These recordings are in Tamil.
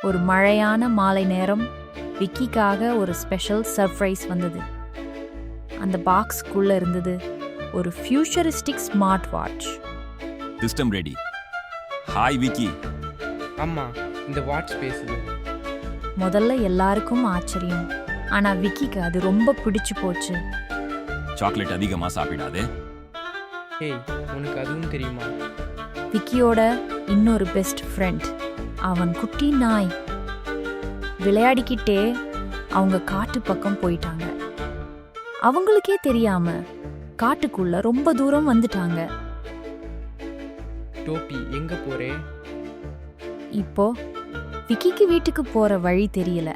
ஒரு மழையான மாலை நேரம் விக்கிக்காக ஒரு ஸ்பெஷல் சர்ப்ரைஸ் வந்தது. அந்த பாக்ஸ்க்குள்ள இருந்தது ஒரு futuristic smart watch. System ready. Hi Vicky. அம்மா, இந்த வாட்ச் பேசுது. முதல்ல எல்லாருக்கும் ஆச்சரியம். ஆனா விக்கிக்கு அது ரொம்ப பிடிச்சு போச்சு. சாக்லேட் அதிகமா சாப்பிடாதே. ஹேய், உனக்கு அதுவும் தெரியுமா? விக்கியோட இன்னொரு பெஸ்ட் ஃப்ரெண்ட், அவன் குட்டி நாய். விளையாடிக்கிட்டே அவங்க காட்டு பக்கம் போயிட்டாங்க. அவங்களுக்கே தெரியாம காட்டுக்குள்ள ரொம்ப தூரம் வந்துட்டாங்க. டோப்பி, எங்க போறே? இப்போ விக்கிக்கு வீட்டுக்கு போற வழி தெரியல.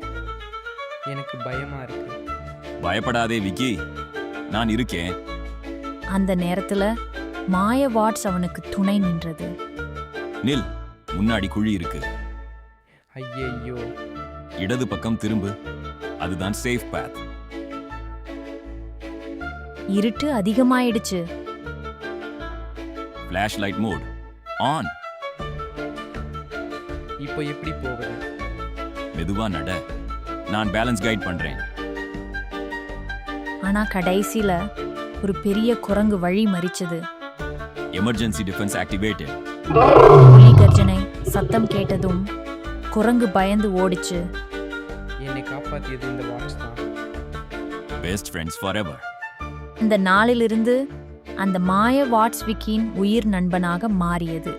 எனக்கு பயமா இருக்கு. பயப்படாதே விக்கி, நான் இருக்கேன். அந்த நேரத்துல மாய வாட்ஸ் அவனுக்கு துணை நின்றது. நில், முன்னாடி குழி இருக்கு. ஐயையோ. இடது பக்கம் திரும்பு, அதுதான் சேஃப் பாத். இருட்டு அதிகமாயிடுச்சு. Flash light mode on. இப்போ எப்படி போவது? மெதுவா நட, நான் பேலன்ஸ் கைட் பண்றேன். ஆனா கடைசியில ஒரு பெரிய குரங்கு வழி மறிச்சது. Emergency defence activated. புலி கர்ஜனை சத்தம் கேட்டதும் குரங்கு பயந்து ஓடிச்சு. என்னை காப்பாத்தியது இந்த வாட்ச் தான். Best friends forever. இந்த நாளிலிருந்து அந்த மாய வாட்ஸ் விக்கியின் உயிர் நண்பனாக மாறியது.